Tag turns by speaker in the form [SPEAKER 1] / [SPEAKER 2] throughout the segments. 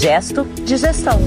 [SPEAKER 1] Gesto de Gestão.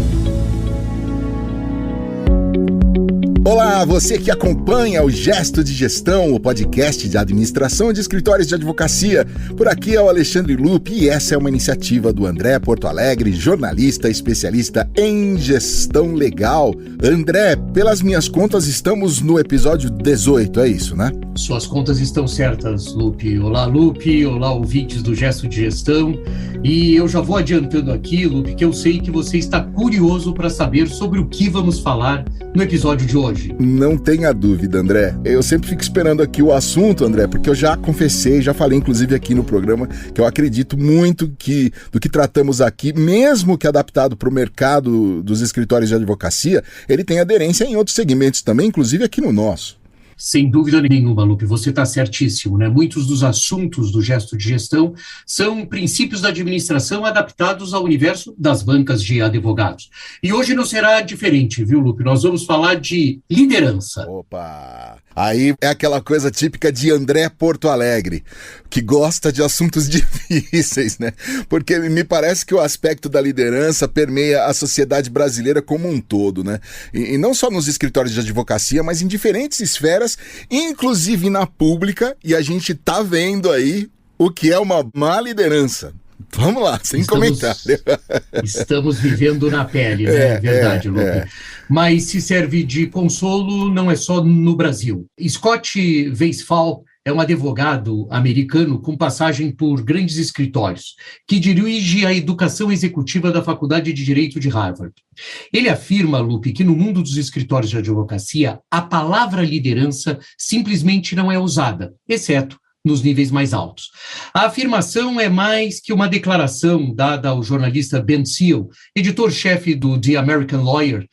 [SPEAKER 2] Olá, você que acompanha o Gesto de Gestão, o podcast de administração de escritórios de advocacia. Por aqui é o Alexandre Lupe e essa é uma iniciativa do André Porto Alegre, jornalista especialista em gestão legal. André, pelas minhas contas, estamos no episódio 18, é isso, né?
[SPEAKER 3] Suas contas estão certas, Lupe. Olá, Lupe. Olá, ouvintes do Gesto de Gestão. E eu já vou adiantando aqui, Lupe, que eu sei que você está curioso para saber sobre o que vamos falar no episódio de hoje.
[SPEAKER 2] Não tenha dúvida, André. Eu sempre fico esperando aqui o assunto, André, porque eu já confessei, já falei inclusive aqui no programa, que eu acredito muito que do que tratamos aqui, mesmo que adaptado para o mercado dos escritórios de advocacia, ele tem aderência em outros segmentos também, inclusive aqui no nosso.
[SPEAKER 3] Sem dúvida nenhuma, Lupe, você está certíssimo, né? Muitos dos assuntos do Gesto de Gestão são princípios da administração adaptados ao universo das bancas de advogados. E hoje não será diferente, viu, Lupe? Nós vamos falar de liderança.
[SPEAKER 2] Opa! Aí é aquela coisa típica de André Porto Alegre, que gosta de assuntos difíceis, né? Porque me parece que o aspecto da liderança permeia a sociedade brasileira como um todo, né? E não só nos escritórios de advocacia, mas em diferentes esferas, inclusive na pública, e a gente tá vendo aí o que é uma má liderança. Vamos lá, sem comentário.
[SPEAKER 3] Estamos vivendo na pele, né? É verdade, Lupe. Mas se serve de consolo, não é só no Brasil. Scott Weisfall é um advogado americano com passagem por grandes escritórios, que dirige a educação executiva da Faculdade de Direito de Harvard. Ele afirma, Lupe, que no mundo dos escritórios de advocacia, a palavra liderança simplesmente não é usada, exceto nos níveis mais altos. A afirmação é mais que uma declaração dada ao jornalista Ben Seal, editor-chefe do The American Lawyer,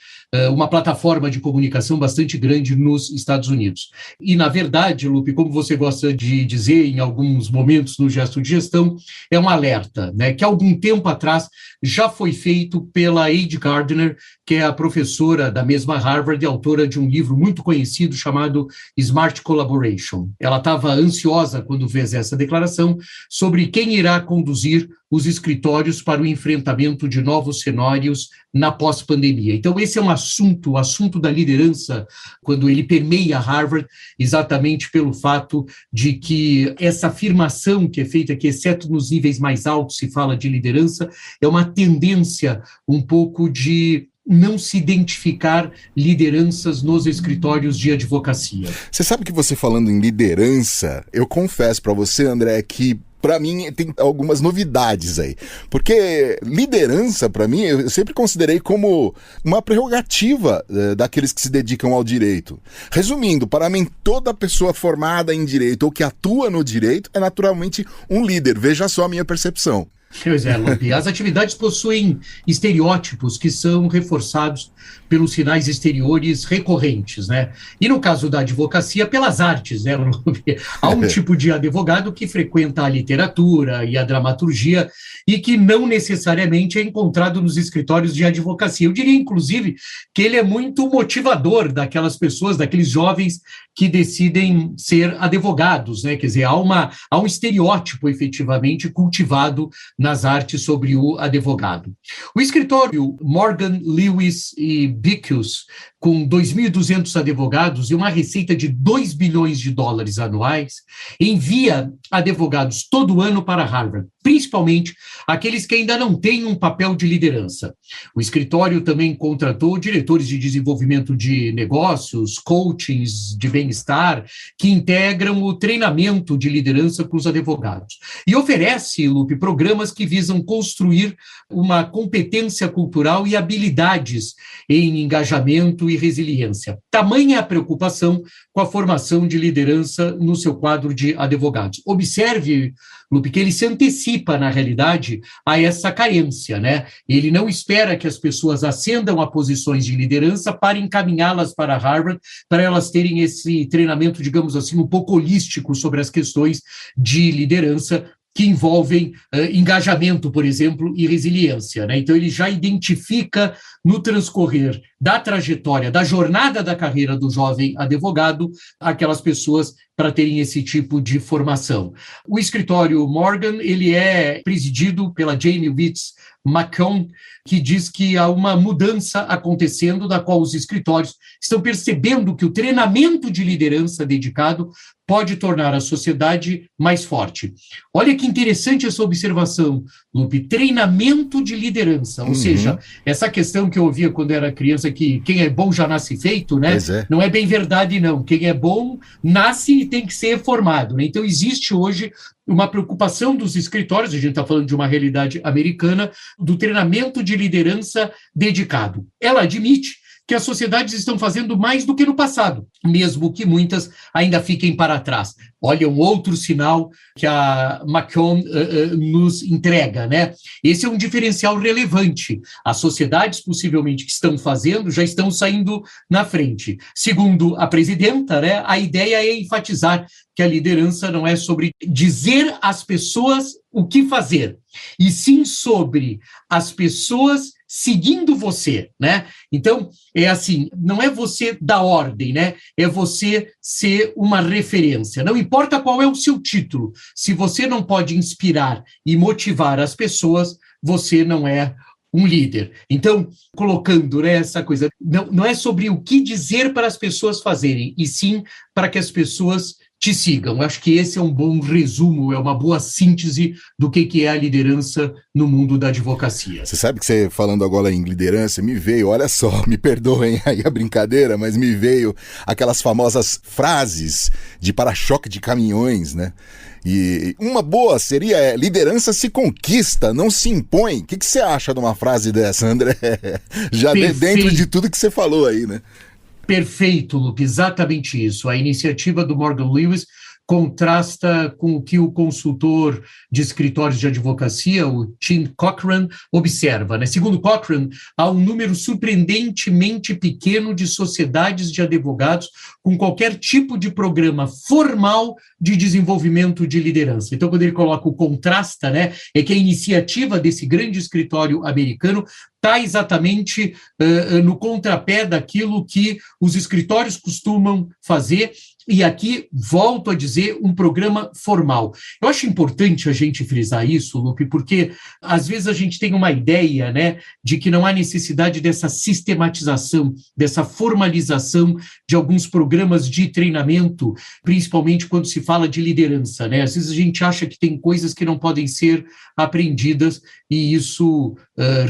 [SPEAKER 3] uma plataforma de comunicação bastante grande nos Estados Unidos. E, na verdade, Lupe, como você gosta de dizer em alguns momentos no Gesto de Gestão, é um alerta, né, que há algum tempo atrás já foi feito pela Ade Gardner, que é a professora da mesma Harvard e autora de um livro muito conhecido chamado Smart Collaboration. Ela estava ansiosa quando fez essa declaração sobre quem irá conduzir os escritórios para o enfrentamento de novos cenários na pós-pandemia. Então, esse é um assunto, o assunto da liderança, quando ele permeia Harvard, exatamente pelo fato de que essa afirmação que é feita aqui, exceto nos níveis mais altos se fala de liderança, é uma tendência um pouco de não se identificar lideranças nos escritórios de advocacia.
[SPEAKER 2] Você sabe que você falando em liderança, eu confesso para você, André, que para mim tem algumas novidades aí, porque liderança para mim eu sempre considerei como uma prerrogativa daqueles que se dedicam ao direito. Resumindo, para mim toda pessoa formada em direito ou que atua no direito é naturalmente um líder, veja só a minha percepção.
[SPEAKER 3] Pois é, Lupe. As atividades possuem estereótipos que são reforçados pelos sinais exteriores recorrentes, né? E no caso da advocacia, pelas artes, né, Lupe? Há um tipo de advogado que frequenta a literatura e a dramaturgia e que não necessariamente é encontrado nos escritórios de advocacia. Eu diria, inclusive, que ele é muito motivador daquelas pessoas, daqueles jovens que decidem ser advogados, né? Quer dizer, há um estereótipo efetivamente cultivado nas artes sobre o advogado. O escritório Morgan, Lewis e Bickus, com 2.200 advogados e uma receita de 2 bilhões de dólares anuais, envia advogados todo ano para Harvard, principalmente aqueles que ainda não têm um papel de liderança. O escritório também contratou diretores de desenvolvimento de negócios, coachings de bem-estar, que integram o treinamento de liderança para os advogados. E oferece, Lupe, programas que visam construir uma competência cultural e habilidades em engajamento e resiliência. Tamanha a preocupação com a formação de liderança no seu quadro de advogados. Observe, Lupe, que ele se antecipa, na realidade, a essa carência, né? Ele não espera que as pessoas ascendam a posições de liderança para encaminhá-las para Harvard, para elas terem esse treinamento, digamos assim, um pouco holístico sobre as questões de liderança, que envolvem engajamento, por exemplo, e resiliência, né? Então, ele já identifica no transcorrer da trajetória, da jornada da carreira do jovem advogado, aquelas pessoas para terem esse tipo de formação. O escritório Morgan, ele é presidido pela Jane Witz McCone, que diz que há uma mudança acontecendo, da qual os escritórios estão percebendo que o treinamento de liderança dedicado pode tornar a sociedade mais forte. Olha que interessante essa observação, Lupe, treinamento de liderança, ou seja, essa questão que eu ouvia quando era criança, que quem é bom já nasce feito, né? Não é bem verdade, não. Quem é bom nasce e tem que ser formado, né? Então existe hoje uma preocupação dos escritórios, a gente está falando de uma realidade americana, do treinamento de liderança dedicado. Ela admite que as sociedades estão fazendo mais do que no passado, mesmo que muitas ainda fiquem para trás. Olha, um outro sinal que a McCone nos entrega, né? Esse é um diferencial relevante. As sociedades, possivelmente, que estão fazendo, já estão saindo na frente. Segundo a presidenta, né, a ideia é enfatizar que a liderança não é sobre dizer às pessoas o que fazer, e sim sobre as pessoas seguindo você, né? Então, é assim, não é você dar ordem, né? É você ser uma referência. Não importa qual é o seu título, se você não pode inspirar e motivar as pessoas, você não é um líder. Então, colocando, né, essa coisa, não é sobre o que dizer para as pessoas fazerem, e sim para que as pessoas te sigam. Acho que esse é um bom resumo, é uma boa síntese do que é a liderança no mundo da advocacia.
[SPEAKER 2] Você sabe que você falando agora em liderança, me veio, olha só, me perdoem aí a brincadeira, mas me veio aquelas famosas frases de para-choque de caminhões, né? E uma boa seria liderança se conquista, não se impõe. O que você acha de uma frase dessa, André? Já dentro de tudo que você falou aí, né?
[SPEAKER 3] Perfeito, Lupe, exatamente isso. A iniciativa do Morgan Lewis contrasta com o que o consultor de escritórios de advocacia, o Tim Cochran, observa, né? Segundo Cochran, há um número surpreendentemente pequeno de sociedades de advogados com qualquer tipo de programa formal de desenvolvimento de liderança. Então, quando ele coloca o contrasta, né, é que a iniciativa desse grande escritório americano está exatamente no contrapé daquilo que os escritórios costumam fazer. E aqui, volto a dizer, um programa formal. Eu acho importante a gente frisar isso, Lupe, porque às vezes a gente tem uma ideia, né, de que não há necessidade dessa sistematização, dessa formalização de alguns programas de treinamento, principalmente quando se fala de liderança, né? Às vezes a gente acha que tem coisas que não podem ser aprendidas e isso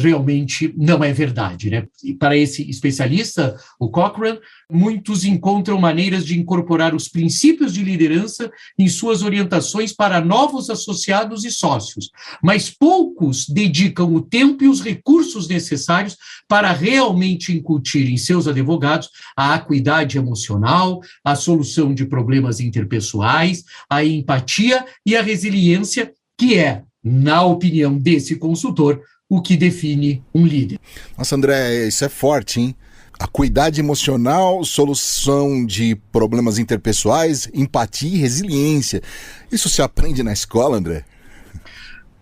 [SPEAKER 3] realmente não é verdade, né? E para esse especialista, o Cochran, muitos encontram maneiras de incorporar os princípios de liderança em suas orientações para novos associados e sócios, mas poucos dedicam o tempo e os recursos necessários para realmente incutir em seus advogados a acuidade emocional, a solução de problemas interpessoais, a empatia e a resiliência, que é, na opinião desse consultor, o que define um líder.
[SPEAKER 2] Nossa, André, isso é forte, hein? Acuidade emocional, solução de problemas interpessoais, empatia e resiliência. Isso se aprende na escola, André?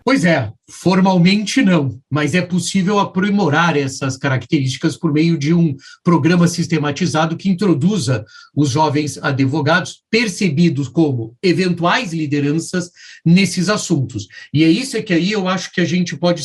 [SPEAKER 3] Pois é, formalmente não, mas é possível aprimorar essas características por meio de um programa sistematizado que introduza os jovens advogados percebidos como eventuais lideranças nesses assuntos. E é isso que aí eu acho que a gente pode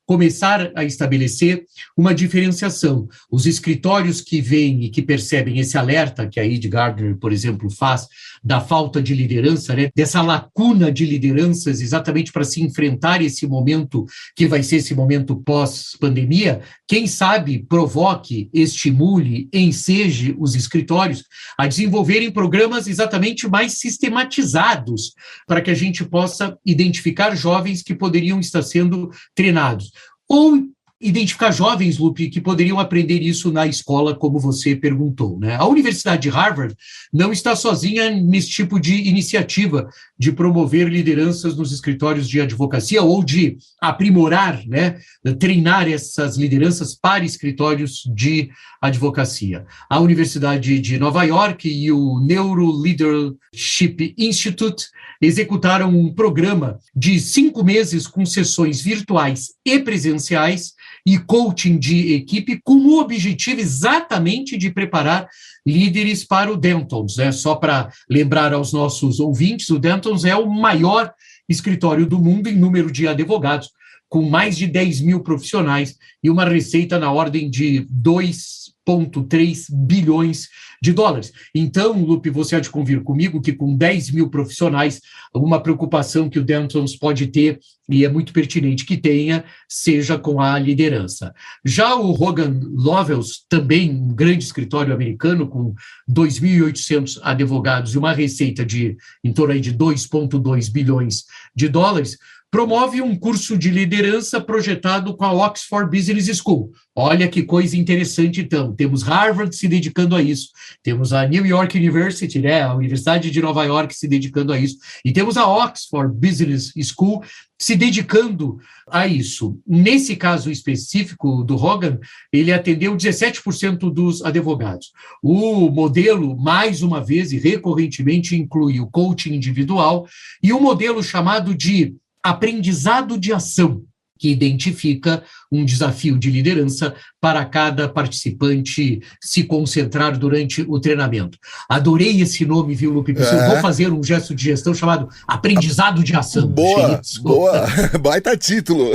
[SPEAKER 3] começar a estabelecer uma diferenciação. Os escritórios que veem e que percebem esse alerta que a Ed Gardner, por exemplo, faz da falta de liderança, né, dessa lacuna de lideranças exatamente para se enfrentar esse momento que vai ser esse momento pós-pandemia, quem sabe provoque, estimule, enseje os escritórios a desenvolverem programas exatamente mais sistematizados para que a gente possa identificar jovens que poderiam estar sendo treinados. Ou identificar jovens, Lupe, que poderiam aprender isso na escola, como você perguntou, né? A Universidade de Harvard não está sozinha nesse tipo de iniciativa de promover lideranças nos escritórios de advocacia ou de aprimorar, né, treinar essas lideranças para escritórios de advocacia. A Universidade de Nova York e o Neuro Leadership Institute executaram um programa de 5 meses com sessões virtuais e presenciais e coaching de equipe com o objetivo exatamente de preparar líderes para o Dentons, né? Só para lembrar aos nossos ouvintes, o Dentons é o maior escritório do mundo em número de advogados, com mais de 10 mil profissionais e uma receita na ordem de 2,3 bilhões de dólares. Então, Lupe, você há de convir comigo que com 10 mil profissionais, uma preocupação que o Dentons pode ter, e é muito pertinente que tenha, seja com a liderança. Já o Hogan Lovells, também um grande escritório americano, com 2.800 advogados e uma receita de em torno aí de 2,2 bilhões de dólares, promove um curso de liderança projetado com a Oxford Business School. Olha que coisa interessante, então. Temos Harvard se dedicando a isso, temos a New York University, né, a Universidade de Nova York se dedicando a isso, e temos a Oxford Business School se dedicando a isso. Nesse caso específico do Hogan, ele atendeu 17% dos advogados. O modelo, mais uma vez e recorrentemente, inclui o coaching individual e um modelo chamado de aprendizado de ação, que identifica um desafio de liderança para cada participante se concentrar durante o treinamento. Adorei esse nome, viu, Lupe? Eu vou fazer um gesto de gestão chamado aprendizado de ação.
[SPEAKER 2] Boa, baita título.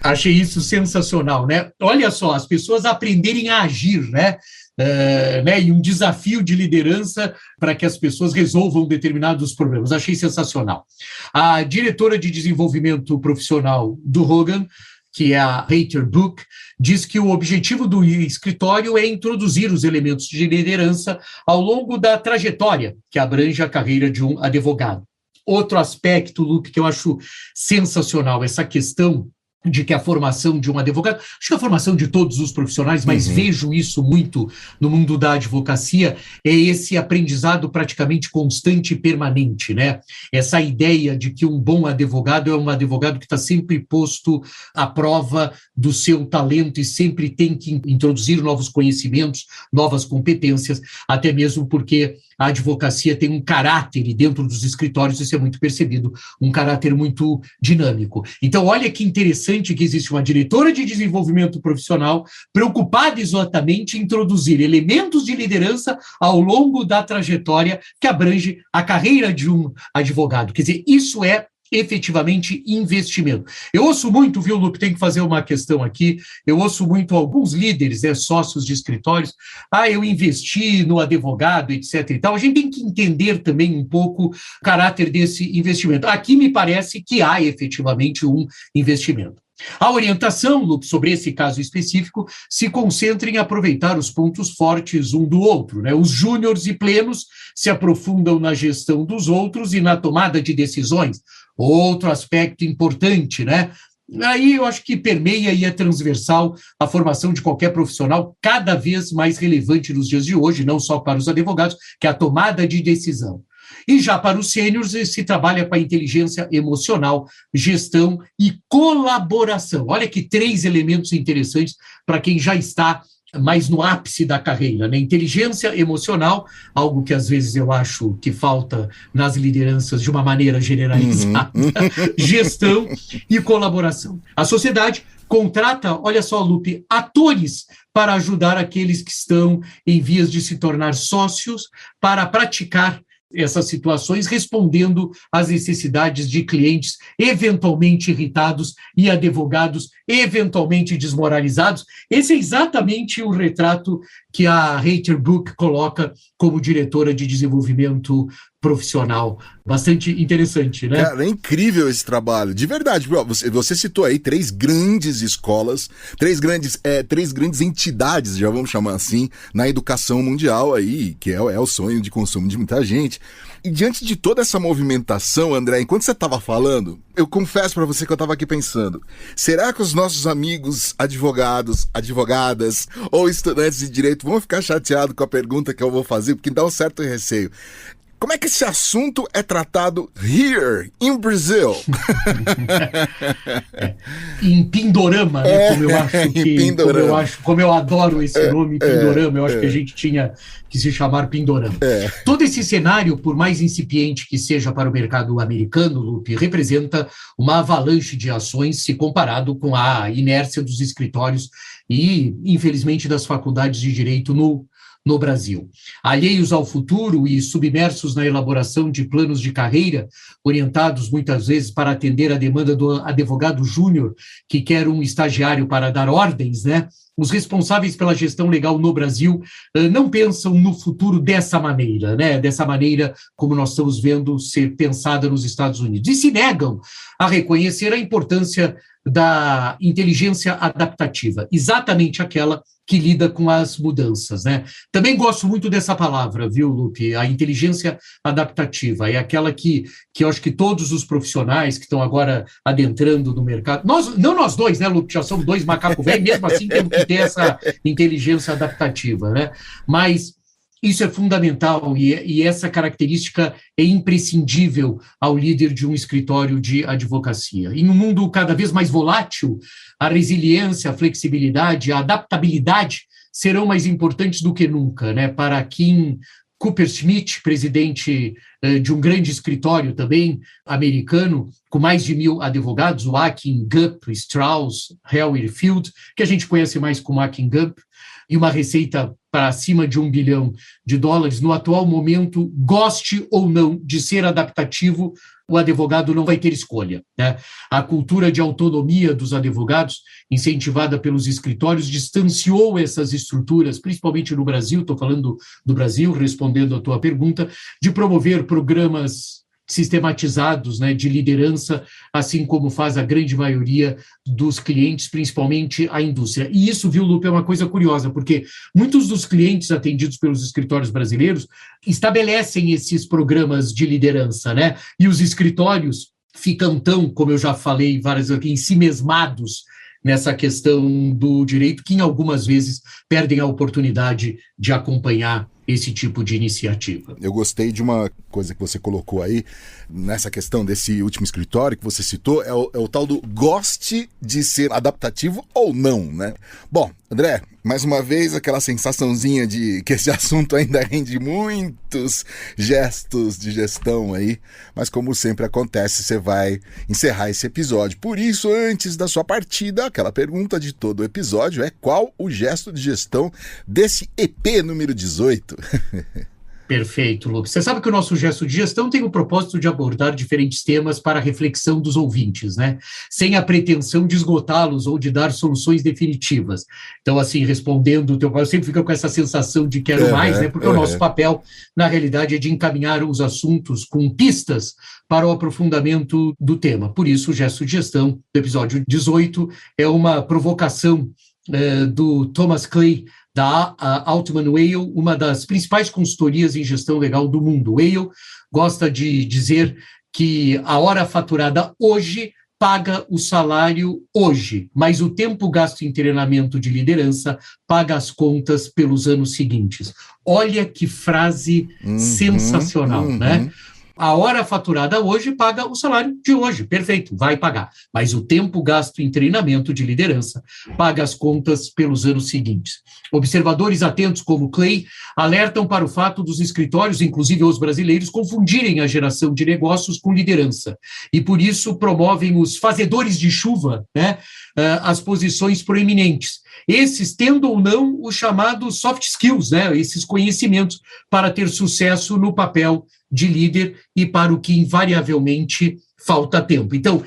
[SPEAKER 3] Achei isso sensacional, né? Olha só, as pessoas aprenderem a agir, né? E um desafio de liderança para que as pessoas resolvam determinados problemas. Achei sensacional. A diretora de desenvolvimento profissional do Hogan, que é a Hayter Book, diz que o objetivo do escritório é introduzir os elementos de liderança ao longo da trajetória que abrange a carreira de um advogado. Outro aspecto, Lupe, que eu acho sensacional, essa questão de que a formação de um advogado, acho que a formação de todos os profissionais, mas vejo isso muito no mundo da advocacia, é esse aprendizado praticamente constante e permanente, né? Essa ideia de que um bom advogado é um advogado que está sempre posto à prova do seu talento e sempre tem que introduzir novos conhecimentos, novas competências, até mesmo porque a advocacia tem um caráter, e dentro dos escritórios isso é muito percebido, um caráter muito dinâmico. Então, olha que interessante que existe uma diretora de desenvolvimento profissional preocupada exatamente em introduzir elementos de liderança ao longo da trajetória que abrange a carreira de um advogado. Quer dizer, isso é efetivamente investimento. Eu ouço muito, viu, Lupe, tem que fazer uma questão aqui, eu ouço muito alguns líderes, sócios de escritórios, eu investi no advogado, etc. e tal. A gente tem que entender também um pouco o caráter desse investimento. Aqui me parece que há efetivamente um investimento. A orientação, Lupe, sobre esse caso específico, se concentra em aproveitar os pontos fortes um do outro, né? Os júniores e plenos se aprofundam na gestão dos outros e na tomada de decisões. Outro aspecto importante, né? Aí eu acho que permeia e é transversal a formação de qualquer profissional, cada vez mais relevante nos dias de hoje, não só para os advogados, que é a tomada de decisão. E já para os sêniores, se trabalha com a inteligência emocional, gestão e colaboração. Olha que 3 elementos interessantes para quem já está mais no ápice da carreira, né? Inteligência emocional, algo que às vezes eu acho que falta nas lideranças de uma maneira generalizada, gestão e colaboração. A sociedade contrata, olha só, Lupe, atores para ajudar aqueles que estão em vias de se tornar sócios para praticar essas situações, respondendo às necessidades de clientes eventualmente irritados e advogados eventualmente desmoralizados. Esse é exatamente o retrato que a Hayter Book coloca como diretora de desenvolvimento profissional. Bastante interessante, né?
[SPEAKER 2] Cara, é incrível esse trabalho. De verdade, você citou aí 3 grandes escolas, 3 grandes entidades, já vamos chamar assim, na educação mundial aí, que é o sonho de consumo de muita gente. E diante de toda essa movimentação, André, enquanto você estava falando, eu confesso para você que eu estava aqui pensando, será que os nossos amigos advogados, advogadas ou estudantes de direito vão ficar chateados com a pergunta que eu vou fazer, porque dá um certo receio? Como é que esse assunto é tratado here, in Brazil?
[SPEAKER 3] Em Pindorama, né? Como eu adoro esse nome, Pindorama, eu acho que a gente tinha que se chamar Pindorama. Todo esse cenário, por mais incipiente que seja para o mercado americano, Lupe, representa uma avalanche de ações se comparado com a inércia dos escritórios e, infelizmente, das faculdades de direito no no Brasil. Alheios ao futuro e submersos na elaboração de planos de carreira, orientados muitas vezes para atender a demanda do advogado júnior que quer um estagiário para dar ordens, né? Os responsáveis pela gestão legal no Brasil não pensam no futuro dessa maneira, né? Dessa maneira como nós estamos vendo ser pensada nos Estados Unidos. E se negam a reconhecer a importância da inteligência adaptativa, exatamente aquela que lida com as mudanças, né? Também gosto muito dessa palavra, viu, Lupe? A inteligência adaptativa é aquela que eu acho que todos os profissionais que estão agora adentrando no mercado, não nós dois, né, Lupe? Já somos dois macacos velhos, mesmo assim temos que ter essa inteligência adaptativa, né? Mas isso é fundamental e essa característica é imprescindível ao líder de um escritório de advocacia. Em um mundo cada vez mais volátil, a resiliência, a flexibilidade, a adaptabilidade serão mais importantes do que nunca, né? Para Kim Cooper-Smith, presidente de um grande escritório também americano, com mais de 1.000 advogados, o Akin Gupp, Strauss, Hell Field, que a gente conhece mais como Akin Gupp, e uma receita para acima de $1 bilhão, no atual momento, goste ou não de ser adaptativo, o advogado não vai ter escolha, né? A cultura de autonomia dos advogados, incentivada pelos escritórios, distanciou essas estruturas, principalmente no Brasil, estou falando do Brasil, respondendo a tua pergunta, de promover programas sistematizados, né, de liderança, assim como faz a grande maioria dos clientes, principalmente a indústria. E isso, viu, Lupe, é uma coisa curiosa, porque muitos dos clientes atendidos pelos escritórios brasileiros estabelecem esses programas de liderança, né? E os escritórios ficam tão, como eu já falei várias vezes aqui, ensimesmados nessa questão do direito, que em algumas vezes perdem a oportunidade de acompanhar esse tipo de iniciativa.
[SPEAKER 2] Eu gostei de uma coisa que você colocou aí, nessa questão desse último escritório que você citou, é o tal do goste de ser adaptativo ou não, né? Bom, André, mais uma vez aquela sensaçãozinha de que esse assunto ainda rende muitos gestos de gestão aí, mas como sempre acontece, você vai encerrar esse episódio. Por isso, antes da sua partida, aquela pergunta de todo o episódio é: qual o gesto de gestão desse EP número 18?
[SPEAKER 3] Perfeito, Lucas. Você sabe que o nosso gesto de gestão tem o propósito de abordar diferentes temas para a reflexão dos ouvintes, né? Sem a pretensão de esgotá-los ou de dar soluções definitivas. Então, assim, respondendo o teu papel, sempre fica com essa sensação de quero mais, né? Porque o nosso papel, na realidade, é de encaminhar os assuntos com pistas para o aprofundamento do tema. Por isso, o gesto de gestão do episódio 18 é uma provocação do Thomas Clay, da Altman Whale, uma das principais consultorias em gestão legal do mundo. Whale gosta de dizer que a hora faturada hoje paga o salário hoje, mas o tempo gasto em treinamento de liderança paga as contas pelos anos seguintes. Olha que frase sensacional, né? A hora faturada hoje paga o salário de hoje, perfeito, vai pagar. Mas o tempo gasto em treinamento de liderança paga as contas pelos anos seguintes. Observadores atentos como Clay alertam para o fato dos escritórios, inclusive os brasileiros, confundirem a geração de negócios com liderança. E por isso promovem os fazedores de chuva, né, as posições proeminentes. Esses tendo ou não os chamados soft skills, né, esses conhecimentos para ter sucesso no papel de líder e para o que invariavelmente falta tempo. Então,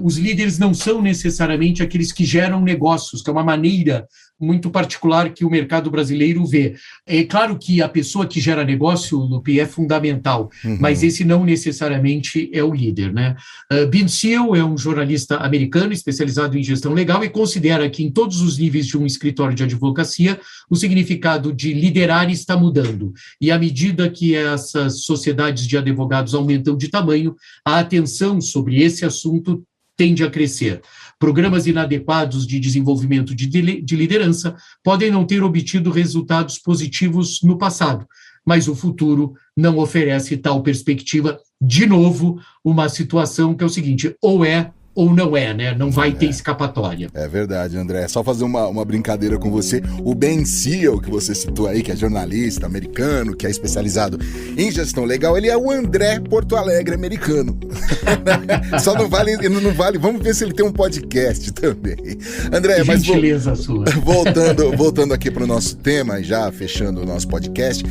[SPEAKER 3] os líderes não são necessariamente aqueles que geram negócios, que é uma maneira muito particular que o mercado brasileiro vê. É claro que a pessoa que gera negócio, Lupe, é fundamental, mas esse não necessariamente é o líder, né? Ben Seal é um jornalista americano especializado em gestão legal e considera que em todos os níveis de um escritório de advocacia, o significado de liderar está mudando. E à medida que essas sociedades de advogados aumentam de tamanho, a atenção sobre esse assunto tende a crescer. Programas inadequados de desenvolvimento de liderança podem não ter obtido resultados positivos no passado, mas o futuro não oferece tal perspectiva. De novo, uma situação que é o seguinte: ou é ou não é, né? Não vai ter escapatória.
[SPEAKER 2] É verdade, André. Só fazer uma brincadeira com você. O Ben Seal, que você citou aí, que é jornalista americano, que é especializado em gestão legal, ele é o André Porto Alegre americano. Só não vale, vamos ver se ele tem um podcast também. André, mas
[SPEAKER 3] gentileza sua.
[SPEAKER 2] Voltando aqui para o nosso tema, já fechando o nosso podcast,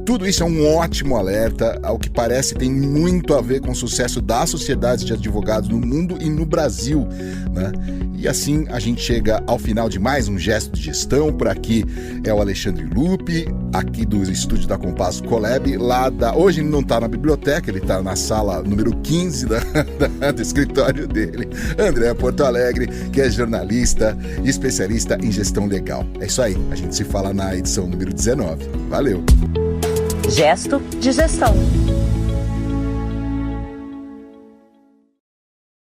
[SPEAKER 2] tudo isso é um ótimo alerta. Ao que parece, tem muito a ver com o sucesso das sociedades de advogados no mundo e no Brasil, né? E assim a gente chega ao final de mais um Gesto de Gestão. Por aqui é o Alexandre Lupe, aqui do estúdio da Compasso Colab, hoje ele não está na biblioteca, ele está na sala número 15 do escritório dele, André Porto Alegre, que é jornalista e especialista em gestão legal. É isso aí, a gente se fala na edição número 19. Valeu!
[SPEAKER 1] Gesto de Gestão.